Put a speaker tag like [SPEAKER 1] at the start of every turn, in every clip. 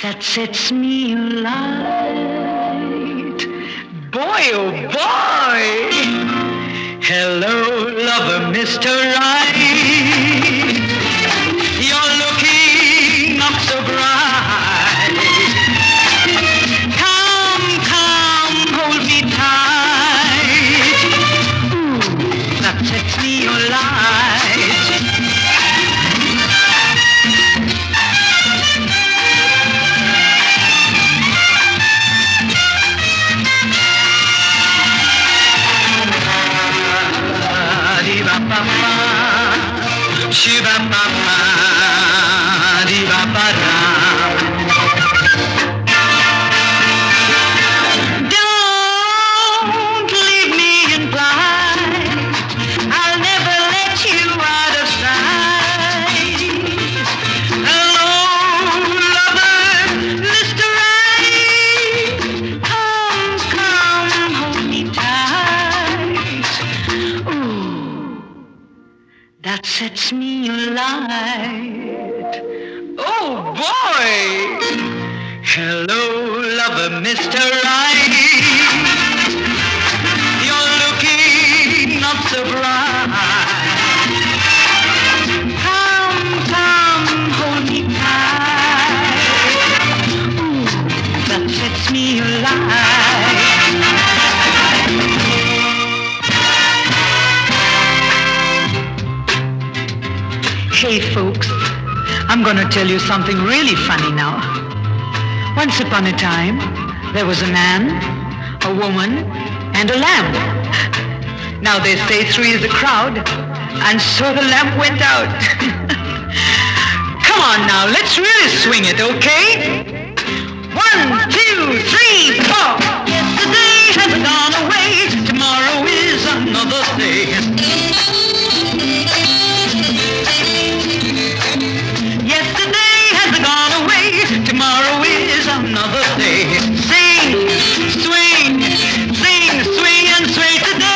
[SPEAKER 1] that sets me alight. Boy, oh boy! Hello, lover, Mr. Right. You're looking up so bright. Come, come, hold me tight. Ooh, that sets me alight. Shiva Mama, Diva Para. Don't leave me in blind. I'll never let you out of sight. Hello, lover, Mr. Right. Come, come, hold me tight. Ooh, that sets me alight. Oh boy! Hello, lover, Mr. Right. You're looking not so bright. Come, come, hold me tight. Ooh, that sets me alight. Hey folks, I'm gonna tell you something really funny now. Once upon a time, there was a man, a woman, and a lamb. Now they say three is a crowd, and so the lamp went out. Come on now, let's really swing it, okay? 1, 2, 3, 4. Yesterday has gone away, tomorrow is another day. Tomorrow is another day. Sing, swing, sing, swing and sway today.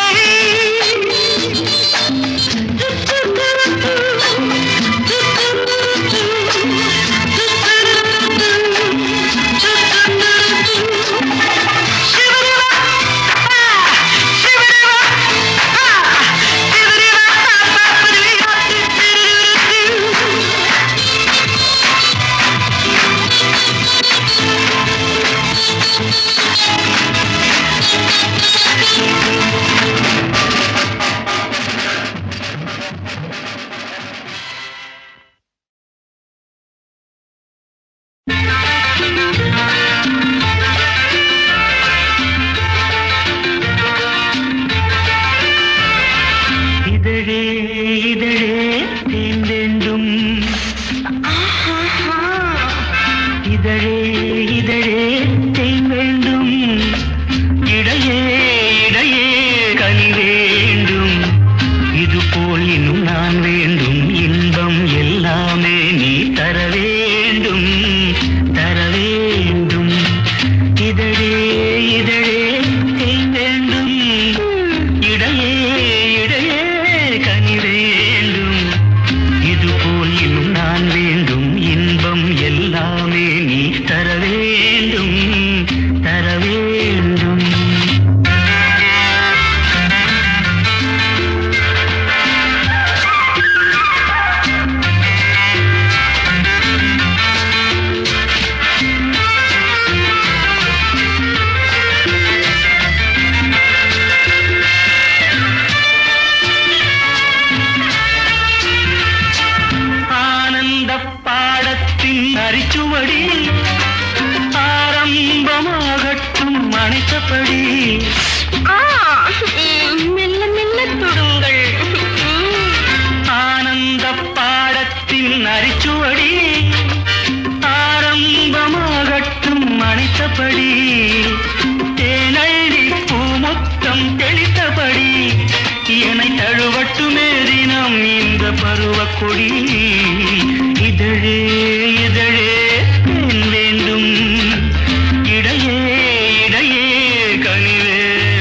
[SPEAKER 2] கனிவே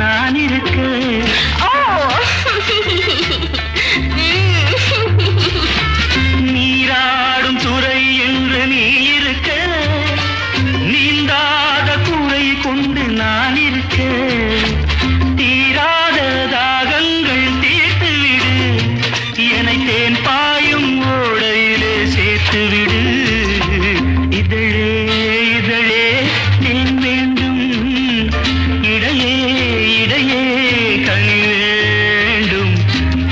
[SPEAKER 2] நான் இருக்க. நீராடும் துறை என்று நீ இருக்க, நீந்தாத குறை கொண்டு நான் இருக்க. தீராத தாகங்கள் தீர்த்துவிடு, என்னை தேன் பாயும் ஓடையிலே சேர்த்துவிடு. இதழே இதழே தேன் வேண்டும், இடையே இடையே கனி வேண்டும்.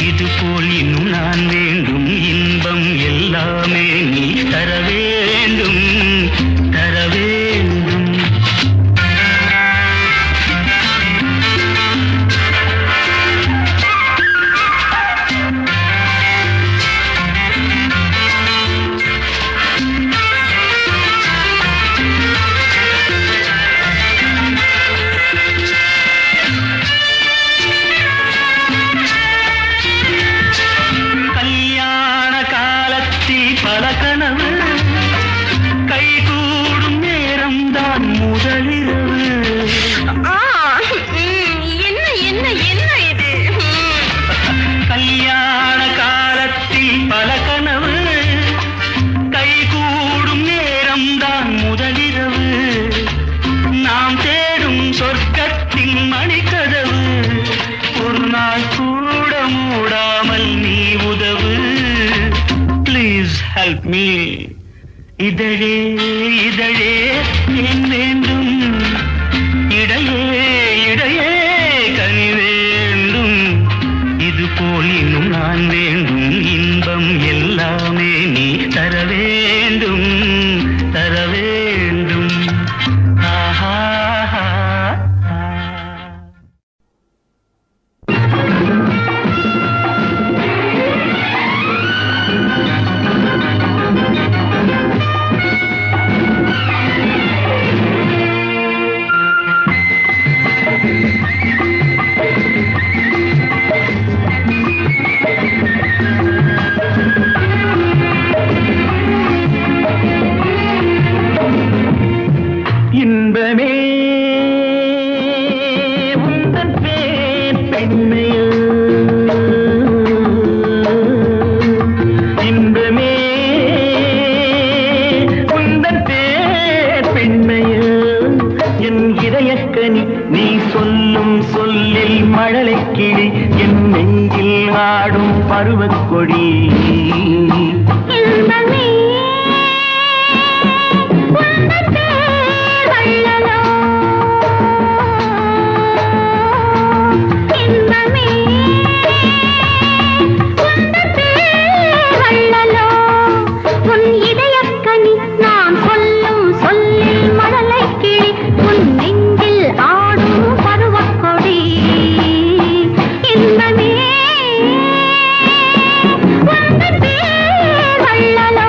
[SPEAKER 2] இது போல் இன்னும் நான் வேண்டும், இன்பம் எல்லாமே நீ தர வேண்டும், தர வேண்டும். கல்யாண காலத்தில் பல கனவு, கைகூடும் நேரம்தான் முதலிரவு.
[SPEAKER 3] என்ன என்ன என்ன இது?
[SPEAKER 2] கல்யாண காலத்தில் பல கனவு, கைகூடும் நேரம்தான் முதலிரவு. நாம் தேடும் சொர்க்கத்தின் மணிக்கதவு, ஒரு நாள் கூட மூடாமல் நீ உதவு. Please help me. இதழே இதழே ஏன் வேண்டும், இடையே இடையே கனி வேண்டும். இது போல் இன்னும் நான் வேண்டும், இன்பம் எல்லாமே நீ தர வேண்டும், தர வேண்டும். ஆஹா இன்பமே உந்தன் பேர் பெண்மையோ, இன்பமே உந்தன் பேர் பெண்மையோ. என் இதயக்கனி நீ சொல்லும் சொல்லில் மழலை கிளி, என் நெஞ்சில் ஆடும் பருவக்கொடி.
[SPEAKER 3] இன்பமே உந்தன் பேர் வள்ளலோ, இன்பமே உந்தன் பேர் வள்ளலோ. உன் இதயக்கனி நான் சொல்லும் சொல்லில் மழலை கிளி, உன் நெஞ்சில் ஆடும் பருவக்கொடி. இன்பமே உந்தன் பேர் வள்ளலோ.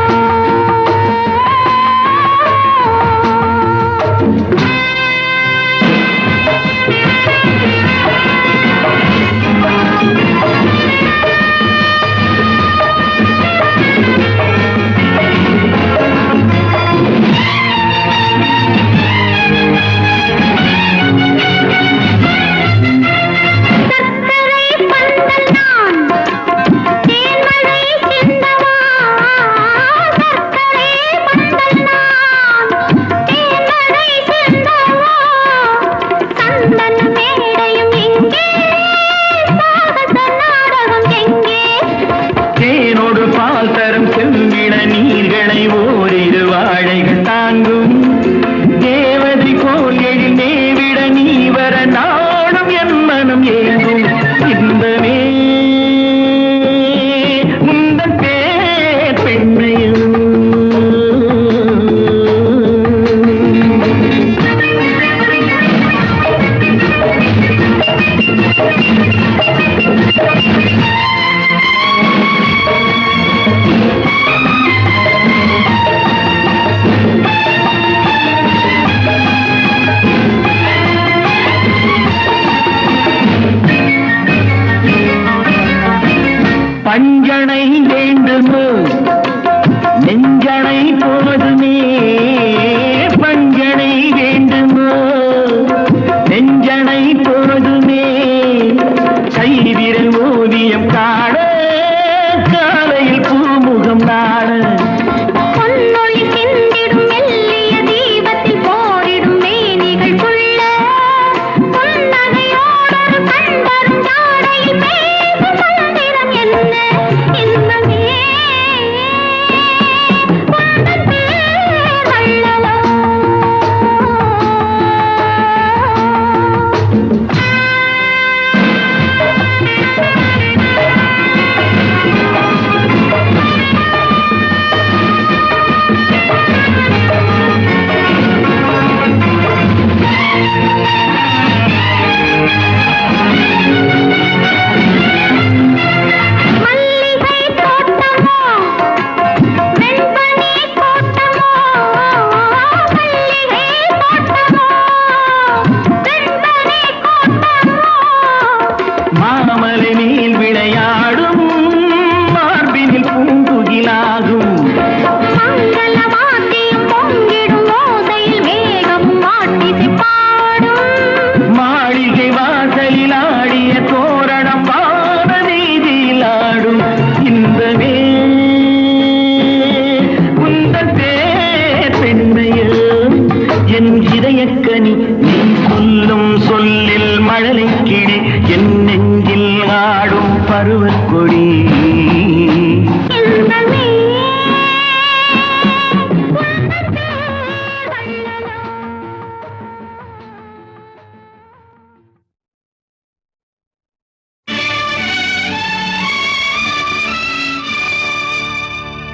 [SPEAKER 2] பருவக்கொடி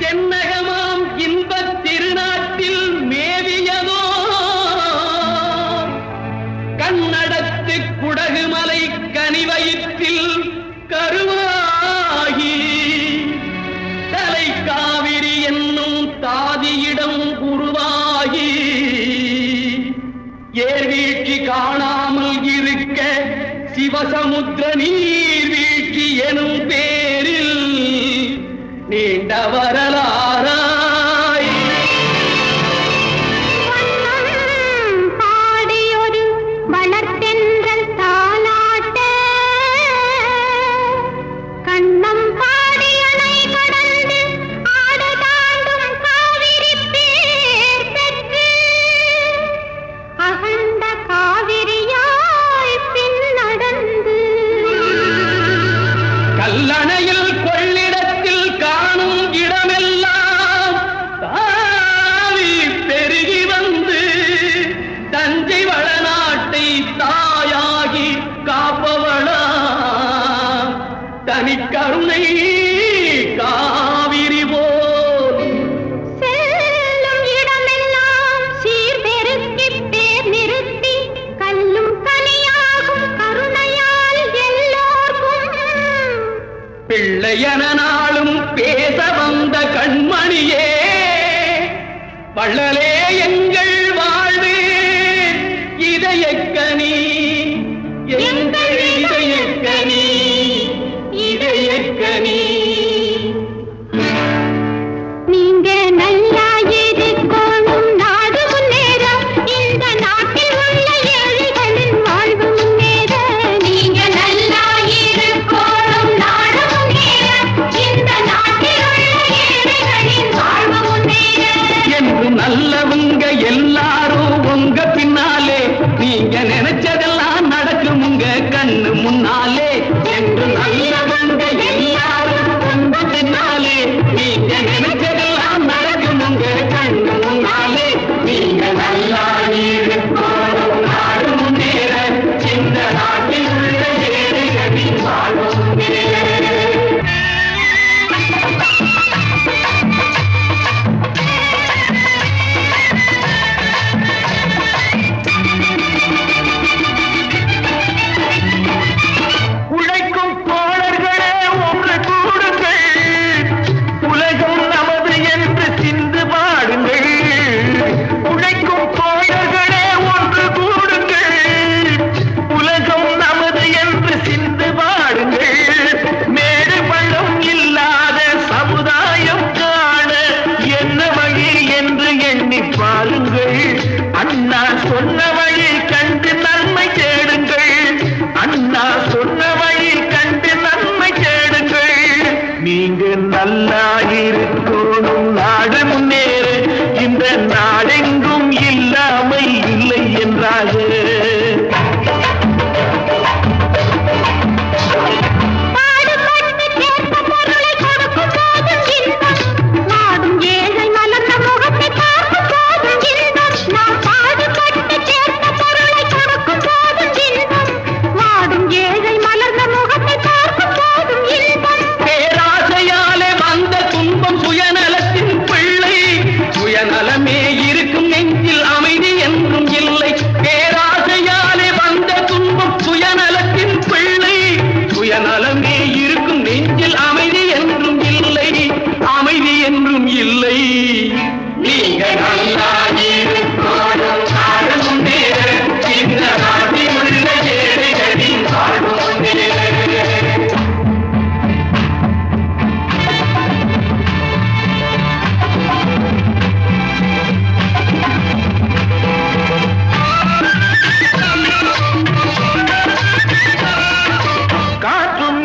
[SPEAKER 4] தென்னகமாம் இன்பத் திருநாட்டில் மேவியதோ கண்ணடத்து குடகுமலை கனிவயிற்றில் கருவாகி தலை காவிரி என்னும் தாதியிடம் உருவாகி ஏர்வீழ்ச்சி காணாமல் இருக்க சிவசமுத்திர நீர்வீழ்ச்சி எனும் பேரில் நீண்ட வரலாறாய்
[SPEAKER 3] பாடியொரு வளர்த்தென்றல் தாலாட்ட கண்ணம் பாடியனை கடந்து ஆடு தாண்டும் காவிரி பேர் பெற்று அகண்ட காவிரியாய் பின் நடந்து
[SPEAKER 4] கல்லணையில் கொள்ளிடத்தில் காணும் இடமெல்லாம் தாவி பெருகி வந்து தஞ்சை வளநாட்டை தாயாகி காப்பவளா தனிக்கருணை காவிரி போல்
[SPEAKER 3] செல்லும் இடமெல்லாம் சீர்பெருக்கி பேர் நிறுத்தி கல்லும் கனியாகும் கருணையால் எல்லோர்க்கும்
[SPEAKER 4] பிள்ளையன நாளும் பேச வந்த கண்மணியே வள்ளலே எங்கள் வாழ்வு இதயக்கனி எங்கள் இதயக்கனி இதயக்கனி
[SPEAKER 3] நீங்க நல்லா இருக்கணும் நாடு முன்னேற இந்த நாட்டில் உள்ள ஏழைகளின் வாழ்வு முன்னேற நீங்க நல்லா இருக்கணும் நாடு முன்னேற இந்த நாட்டில் உள்ள ஏழைகளின் வாழ்வு முன்னேற
[SPEAKER 4] என்று நல்லவங்க எல்லாரும் உங்க பின்னாலே நீங்க நினைச்சதெல்லாம் நடக்கும் உங்க கண்ணு முன்னாலே என்று நல்லவங்க எல்லாரும் உங்க பின்னாலே நீங்க நினைச்சதெல்லாம் நடக்கும் உங்க கண்ணு முன்னாலே நீங்க நல்லா இருக்கணும் நாடு முன்னேற இந்த நாட்டில் உள்ள ஏழைகளின் வாழ்வு முன்னேற உழைக்கும் தோழர்களே ஒன்று கூடுங்கள் உலகம் நமது என்று சிந்து பாடுங்கள் உழைக்கும் தோழர்களே ஒன்று கூடுங்கள் உலகம் நமது என்று சிந்து பாடுங்கள் மேடு பள்ளம் இல்லாத சமுதாயம் காண என்ன வழி என்று எண்ணி பாருங்கள் அண்ணா சொன்ன வழி கண்டு நன்மை தேடுங்கள் அண்ணா சொன்ன வழி கண்டு நன்மை தேடுங்கள் நீங்க நல்லா இருக்கணும் நாடு முன்னேற இந்த நாடெங்கும் இல்லாமை இல்லை என்றாக
[SPEAKER 3] பாடுபட்டு கேட்ட பொருளை கொடுக்கும் போதும் இன்பம் வாடும் ஏழை மலர்ந்த முகத்தை பார்க்கும் போதும் இன்பம் நாம் பாடுபட்டு கேட்ட பொருளை கொடுக்கும் போதும் இன்பம் வாடும் ஏழை மலர்ந்த முகத்தை பார்க்கும் போதும் இன்பம்
[SPEAKER 4] பேராசையாலே வந்த துன்பம் சுயநலத்தின் பிள்ளை சுயநலமே இருக்கும் நெஞ்சில் அமைதி என்றும் இல்லை பேராசையாலே வந்த துன்பம் சுயநலத்தின் பிள்ளை சுயநலமே இருக்கும் நெஞ்சில் அமைதி என்றும் இல்லை அமைதி என்றும் இல்லை நீங்க நல்லா இருக்கணும் நாடு முன்னேற இந்த நாட்டில் உள்ள ஏழைகளின் வாழ்வு முன்னேற
[SPEAKER 2] காற்றும்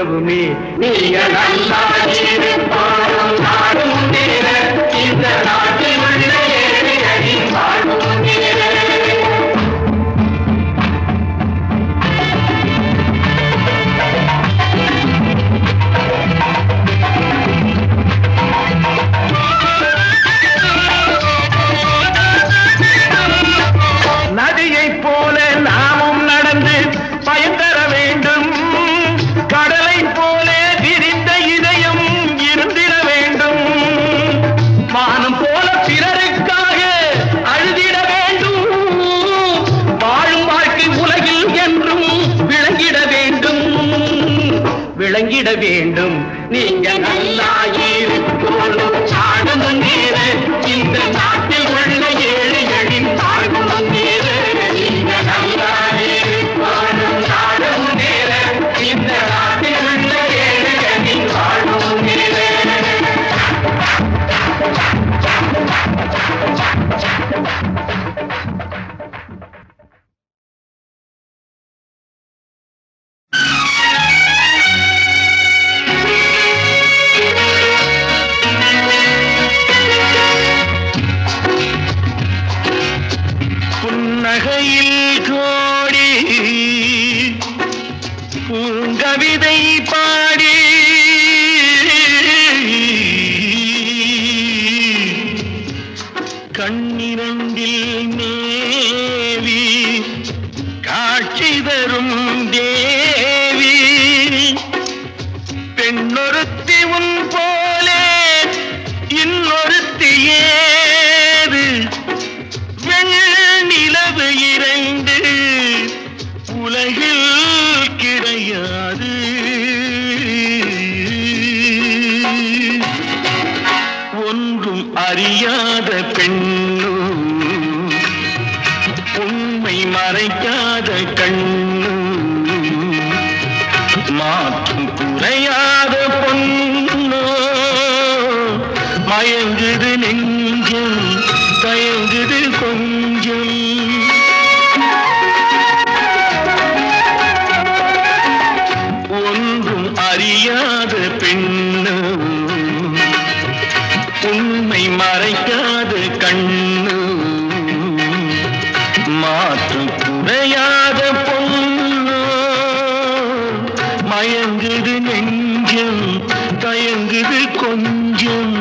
[SPEAKER 2] உறவுமே நீங்க நல்லா இருப்பாரும் நாடு முன்னேற இந்த நாட்டில் உள்ள ஏழைகளின் வாழ்வு முன்னேற நதியை போல நாமும் நடந்து பயன் தர வேண்டும் கடலை போல விரிந்த இதயம் இருந்திட வேண்டும் வானம் போல பிறருக்காக அழுதிட வேண்டும் வாழும் வாழ்க்கை உலகில் என்றும் விளங்கிட வேண்டும் நீங்க நல்லா இருக்கணும் நாடு முன்னேற இந்த நாட்டில் உள்ள ஏழைகளின் வாழ்வு முன்னேற நீங்க நல்லா இருக்கணும் நாடு முன்னேற இந்த நாட்டில் உள்ள ஏழைகளின் வாழ்வு முன்னேற புன்னகையில் கோடி பூங்கவிதை பாடி கண்ணிரண்டில் மேவி காட்சி தரும் தேவி பெண்ணொருத்தி உன் போலே இன்னொருத்தி ஏது நிலவு இரண்டு உலகில் கிடையாது ஒன்றும் அறியாத பெண்ணு உண்மை மறைக்காத கண்ணு மாற்றும் குறையாத பொண்ணு மயங்குது நெஞ்சம் தயங்குது கொஞ்சம் ஒன்றும் அறியாத பெண்ணு உண்மை மறைக்காத கண்ணு மாற்று குறையாத பொண்ணு மயங்குது நெஞ்சம் தயங்குது கொஞ்சம்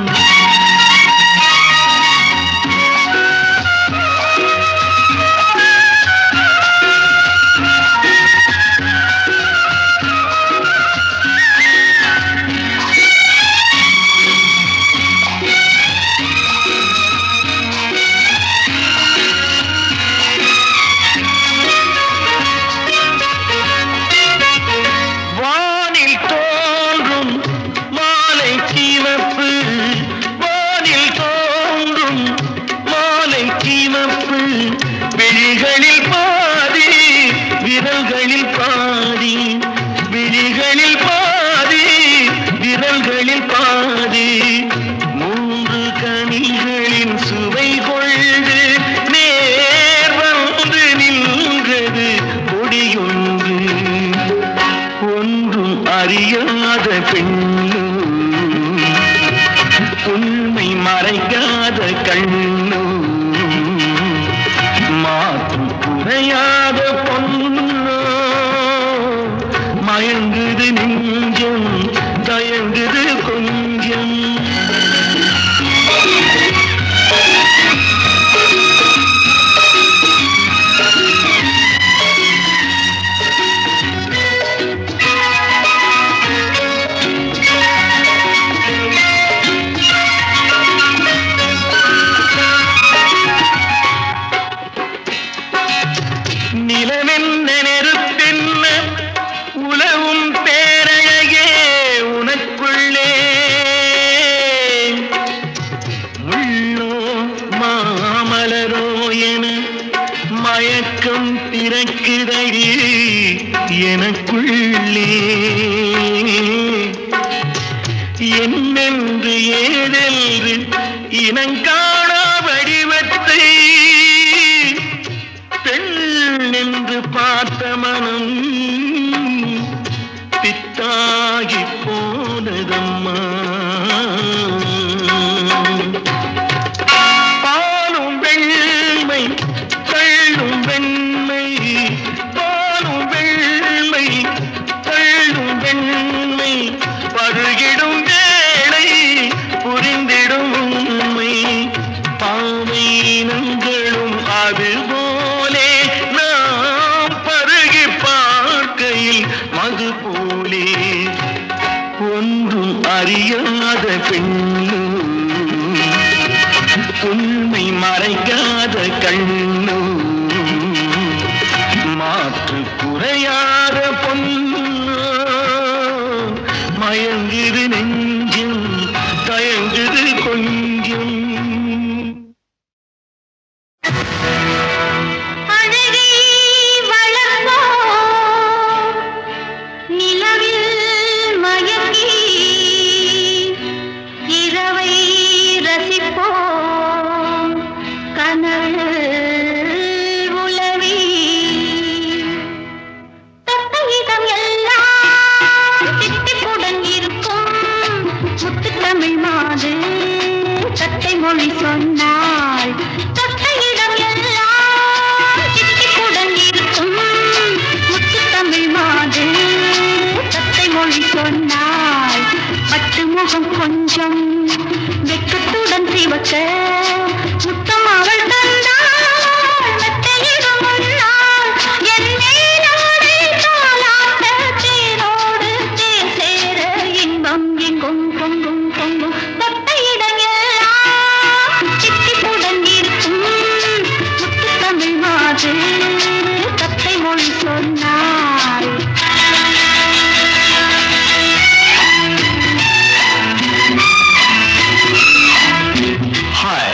[SPEAKER 2] விழிகளில் பாதி விரல்களில் பாதி விழிகளில் பாதி விரல்களில் பாதி மூன்று கனிகளின் சுவை கொண்டு நேர் வந்து நின்றது கொடியொன்று ஒன்றும் அறியாத பெண்ணு உண்மை மறைக்காத கண்ணு மாற்றும் குறையாத பொண்ணு மயங்குது நெஞ்சம் தயங்குது கொஞ்சம் நிலவென்ன நெருப்பென்ன உலவும் பேரழகே உனக்குள்ளே முள்ளோ மாமலரோ என மயக்கம் பிறக்குதடி எனக்குள்ளே என்னென்று ஏதென்று இனங்காணா வடிவத்தை பெண் என்று பார்த்த மனம் பித்தான் கண்ணு மாற்று குறையாத பொண்ணு மயங்குது நெஞ்சும் தயங்குது கொஞ்சம்
[SPEAKER 3] மொழி சொன்னாள் தொட்ட இடம் எல்லாம் சித்திக்குடன் இருக்கும் முத்து தமிழ் மாது தத்தை மொழி சொன்னாள் பட்டு முகம் கொஞ்சம் வெக்கத்துடன் சிவக்க முத்தம் அவள் தந்தாள் மெத்தையிடம் முன்னாள் என் மேலோடு தாலாட்ட தேரோடு தேர் சேர இன்பம் எங்கும் பொங்கும் பொங்கும் தொட்ட இடம் தத்தை மொழி சொன்னாள்
[SPEAKER 2] Hi,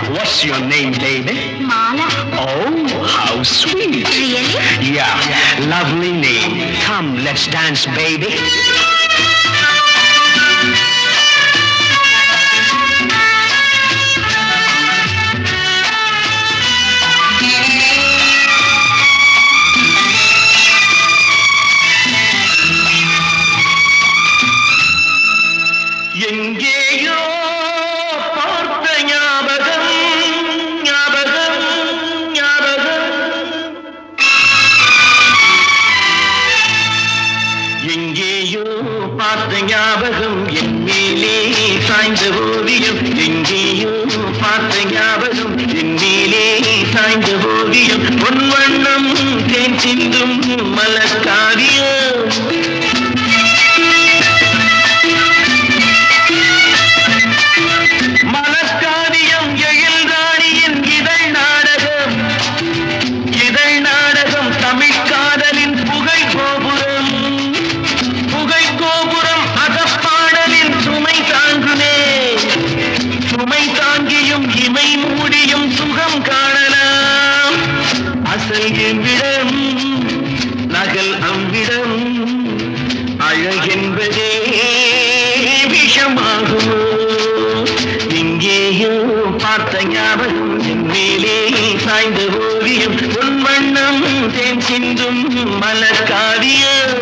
[SPEAKER 2] what's your name, baby?
[SPEAKER 3] Mala.
[SPEAKER 2] Oh, how sweet.
[SPEAKER 3] Really?
[SPEAKER 2] Yeah, lovely name. Come, let's dance, baby. எங்கேயோ பார்த்த ஞாபகம் ஞாபகம் ஞாபகம் எங்கேயோ பார்த்த ஞாபகம் என் மேலே சாய்ந்த ஓவியம் எங்கேயோ பார்த்த ஞாபகம் என் மேலே சாய்ந்த ஓவியம் பொன் வண்ணம் தேன் சிந்தும் மலர்காவியம் நகல் அவ்விடம் அழகென்பதே விஷமாகுமோ இங்கேயோ பார்த்த ஞாபகம் என் மேலே சாய்ந்த ஓவியம் பொன் வண்ணம் தேன் சிந்தும் மலர்காவியம்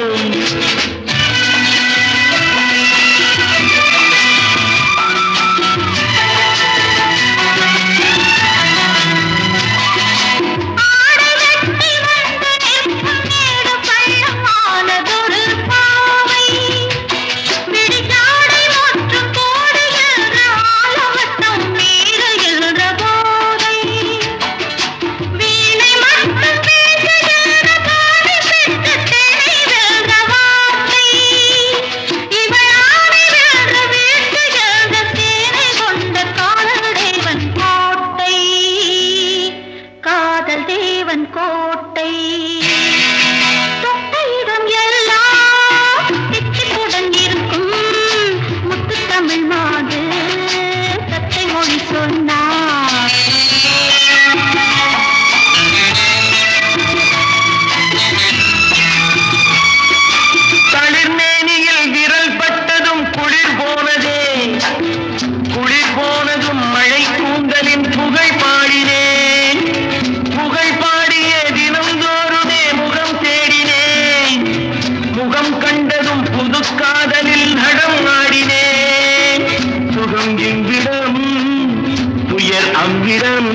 [SPEAKER 2] கோட்டை தொட்டையிடம் எல்லாம் திக்குடன் இருக்கும் முத்து தமிழ் மாது தத்தை மொழி சொன்னார் தளிர்மேனியில் விரல் பட்டதும் குளிர் போனதே குளிர் போனதும் மழை கூந்தலின் புகழ் பாடினேன் புகழ் பாடிய தினந்தோறுமே முகம் தேடினேன் முகம் கண்டதும் புது காதலில் நடம் ஆடினேன் சுகம் இவ்விடம் துயர் அவ்விடம்